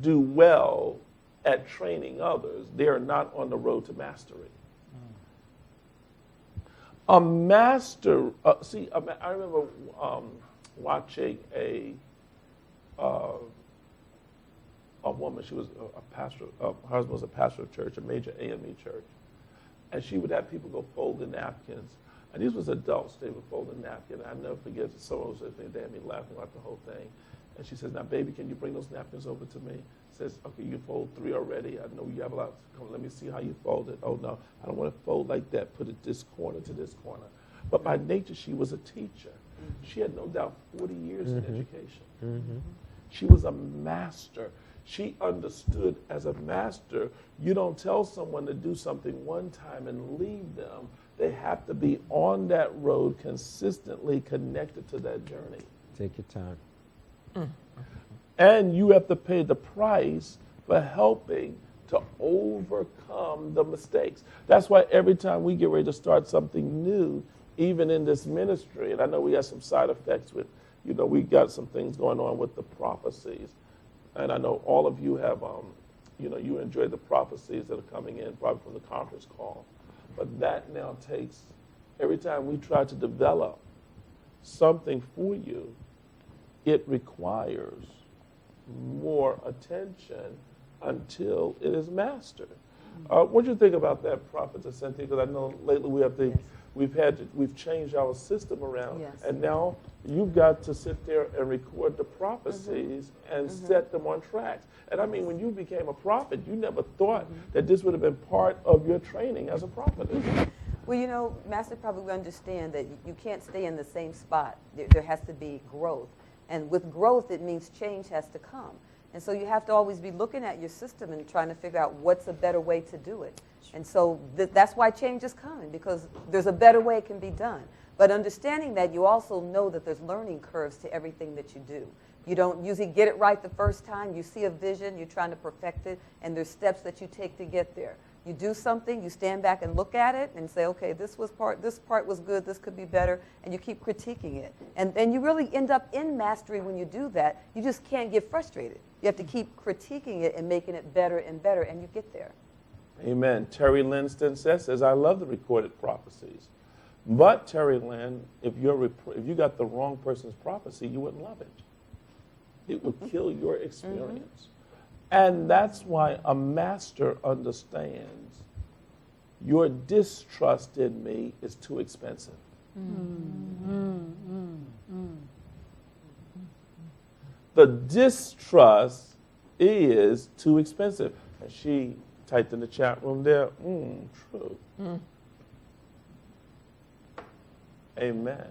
do well at training others, they are not on the road to mastery. A master, I remember watching a woman. She was a pastor. Her husband was a pastor of church, a major AME church, and she would have people go fold the napkins. And these was adults. They would fold the napkin. I never forget. Someone was sitting there, they had me laughing about the whole thing. And she says, "Now, baby, can you bring those napkins over to me?" Says, "Okay, you fold 3 already. I know you have a lot. Come, let me see how you fold it." "Oh no, I don't want to fold like that. Put it this corner to this corner." But by nature, she was a teacher. She had no doubt 40 years in education. She was a master. She understood as a master, you don't tell someone to do something one time and leave them. They have to be on that road, consistently connected to that journey. Take your time. And you have to pay the price for helping to overcome the mistakes. That's why every time we get ready to start something new, even in this ministry, and I know we have some side effects with, we got some things going on with the prophecies. And I know all of you have, you enjoy the prophecies that are coming in probably from the conference call. But that now takes, every time we try to develop something for you, it requires more attention until it is mastered. What do you think about that, Prophet Cynthia? Because I know lately we've changed our system around, and now you've got to sit there and record the prophecies and set them on tracks. And I mean, when you became a prophet, you never thought that this would have been part of your training as a prophet. Well, Master probably understand that you can't stay in the same spot. There has to be growth. And with growth, it means change has to come. And so you have to always be looking at your system and trying to figure out what's a better way to do it. And so that's why change is coming, because there's a better way it can be done. But understanding that, you also know that there's learning curves to everything that you do. You don't usually get it right the first time. You see a vision, you're trying to perfect it, and there's steps that you take to get there. You do something, you stand back and look at it and say, okay, this part was good, this could be better, and you keep critiquing it. And you really end up in mastery when you do that. You just can't get frustrated. You have to keep critiquing it and making it better and better, and you get there. Amen. Terry Linston says, I love the recorded prophecies. But, Terry Lynn, if you got the wrong person's prophecy, you wouldn't love it. It would kill your experience. And that's why a master understands your distrust in me is too expensive. The distrust is too expensive. And she typed in the chat room there, true. Amen.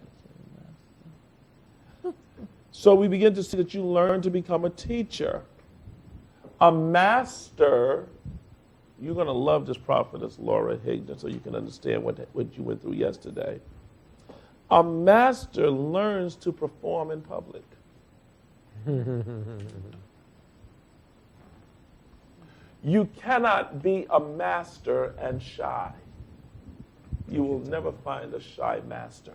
So we begin to see that you learn to become a teacher. A master, you're going to love this prophetess, Laura Higdon, so you can understand what you went through yesterday. A master learns to perform in public. You cannot be a master and shy. You will never find a shy master.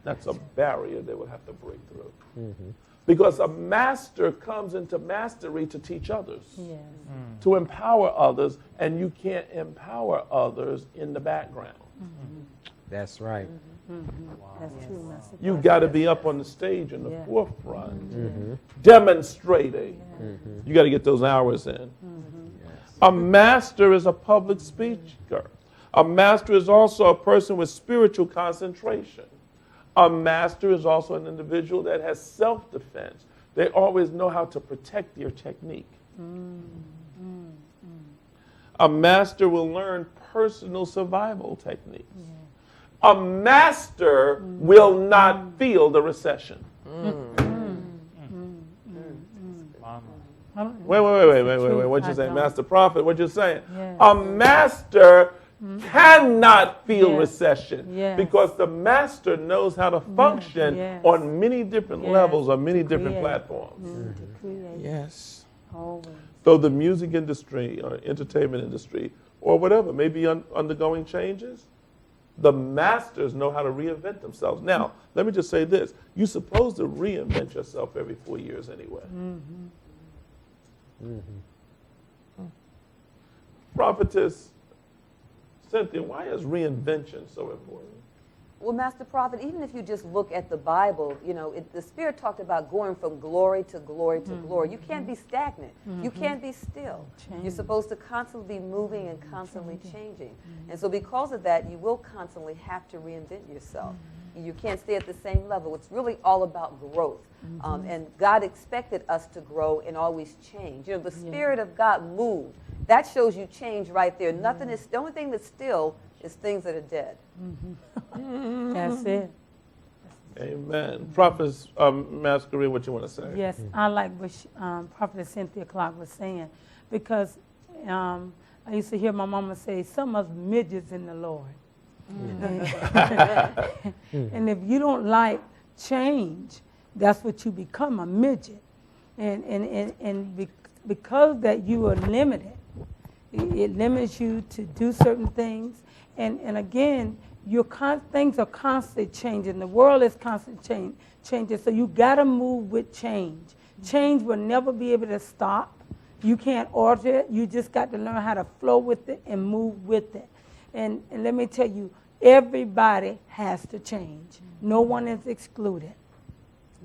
That's a barrier they will have to break through. Because a master comes into mastery to teach others, to empower others, and you can't empower others in the background. That's right. Wow. That's true, Master. You got to be up on the stage in the forefront, demonstrating. You got to get those hours in. A master is a public speaker. A master is also a person with spiritual concentration. A master is also an individual that has self-defense. They always know how to protect their technique. A master will learn personal survival techniques. A master will not feel the recession. Wait. What you saying, Master Prophet? What you saying? A master cannot feel recession because the master knows how to function on many different levels, on many different platforms. Yes. So the music industry or entertainment industry or whatever may be undergoing changes. The masters know how to reinvent themselves. Now, let me just say this. You're supposed to reinvent yourself every 4 years anyway. Prophetess Cynthia, why is reinvention so important? Well, Master Prophet, even if you just look at the Bible, the Spirit talked about going from glory to glory to glory. You can't be stagnant. You can't be still. You're supposed to constantly be moving and constantly changing. And so because of that, you will constantly have to reinvent yourself. You can't stay at the same level. It's really all about growth. And God expected us to grow and always change. The Spirit of God moved. That shows you change right there. Nothing is, the only thing that's still is things that are dead. That's it. Amen. Prophetess Masquerade, what you want to say? Yes, I like what Prophet Cynthia Clark was saying, because I used to hear my mama say, some of us midgets in the Lord. And if you don't like change, that's what you become, a midget. And because that you are limited, it limits you to do certain things. And again, things are constantly changing. The world is constantly changing. So you got to move with change. Change will never be able to stop. You can't alter it. You just got to learn how to flow with it and move with it. And let me tell you, everybody has to change. No one is excluded.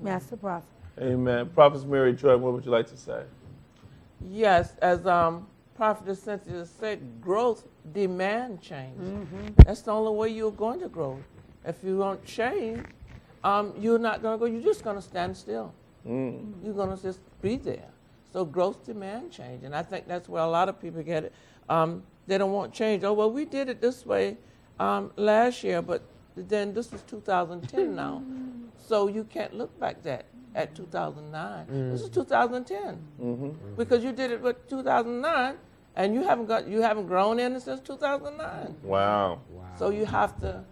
Master Prophet. Amen. Prophetess Mary Joy, what would you like to say? Yes, as Prophetess Cynthia said, growth demand change. That's the only way you're going to grow. If you don't change, you're not going to go. You're just going to stand still. You're going to just be there. So growth demand change, and I think that's where a lot of people get it. They don't want change. Oh, well, we did it this way last year, but then this is 2010 now. So you can't look back at 2009. This is 2010 because you did it with 2009, and you haven't grown in it since 2009. Wow. So you have to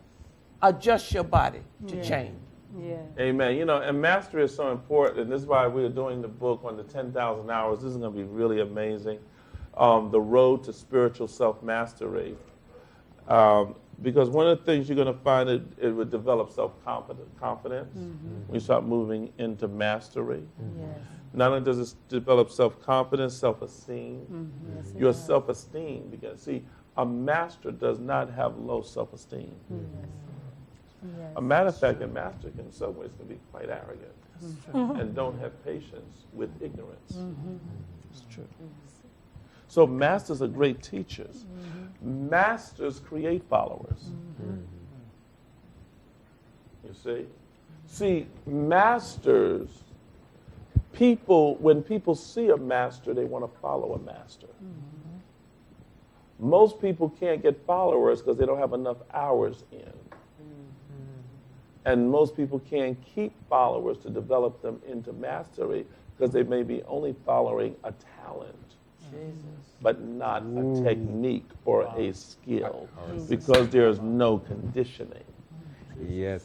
adjust your body to change. Yeah. Amen. And mastery is so important, and this is why we're doing the book on the 10,000 hours. This is going to be really amazing. The road to spiritual self-mastery. Because one of the things you're going to find, it would develop self-confidence when you start moving into mastery. Yes. Not only does it develop self-confidence, self-esteem. Yes, Your self-esteem begins. See, a master does not have low self-esteem. Yes. A matter of fact, a master in some ways can be quite arrogant and don't have patience with ignorance. It's true. So masters are great teachers. Masters create followers. You see? See, masters, when people see a master, they want to follow a master. Most people can't get followers because they don't have enough hours in. And most people can't keep followers to develop them into mastery because they may be only following a talent, but not a technique or a skill, because there's no conditioning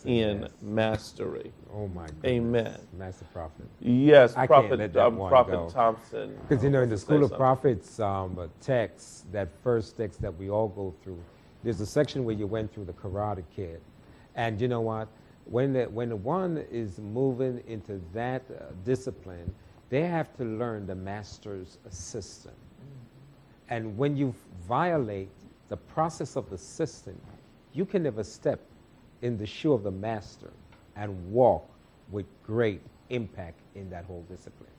in mastery. Oh my goodness. Amen. Master Prophet. Yes, I can't Prophet, let that one Prophet go. Thompson. Because in the wants to School say of something. Prophets text, that first text that we all go through, there's a section where you went through the Karate Kid. And you know what? When the one is moving into that discipline, they have to learn the master's system. And when you violate the process of the system, you can never step in the shoe of the master and walk with great impact in that whole discipline.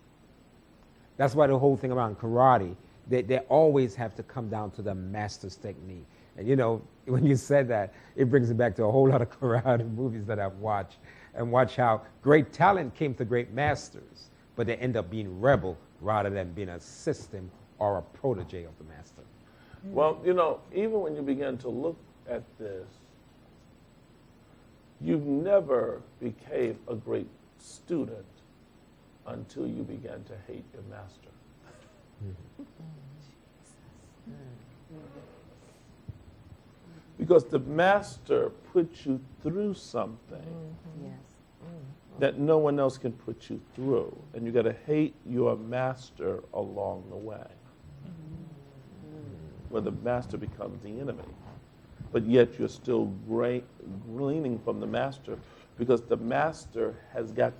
That's why the whole thing around karate, they always have to come down to the master's technique. And when you said that, it brings me back to a whole lot of karate movies that I've watched, and watch how great talent came to great masters, but they end up being rebel rather than being a system or a protege of the master. Well, even when you begin to look at this, you never became a great student until you began to hate your master. Because the master put you through something that no one else can put you through. And you got to hate your master along the way, where the master becomes the enemy. but yet you're still gleaning from the master, because the master has got to